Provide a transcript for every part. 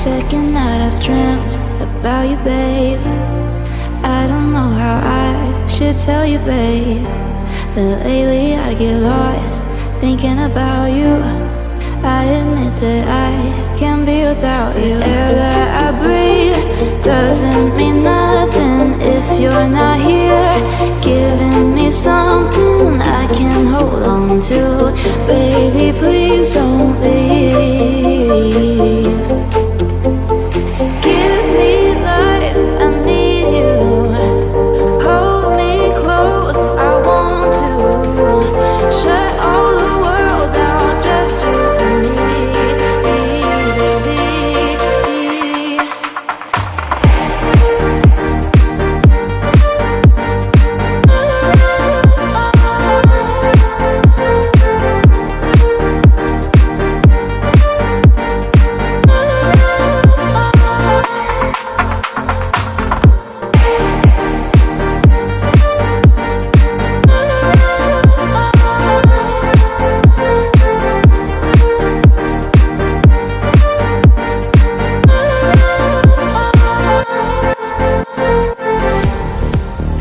second night I've dreamt about you, babe. I don't know how I should tell you, babe, that lately I get lost thinking about you. I admit that I can't be without you. The air that I breathe doesn't mean nothing if you're not here, giving me something I can hold on to. Baby, please don't leave. Give me life, I need you. Hold me close, I want to. Shut all the world down, just you and me.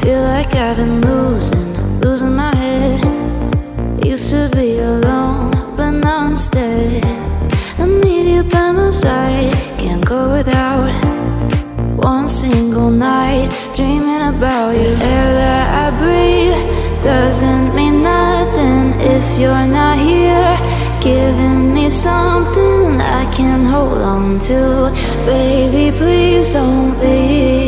Feel like I've been losing my head. Used to be alone, but now instead I need you by my side. Can't go without one single night dreaming about you. Air that I breathe doesn't mean nothing if you're not here, giving me something I can hold on to. Baby, please don't leave.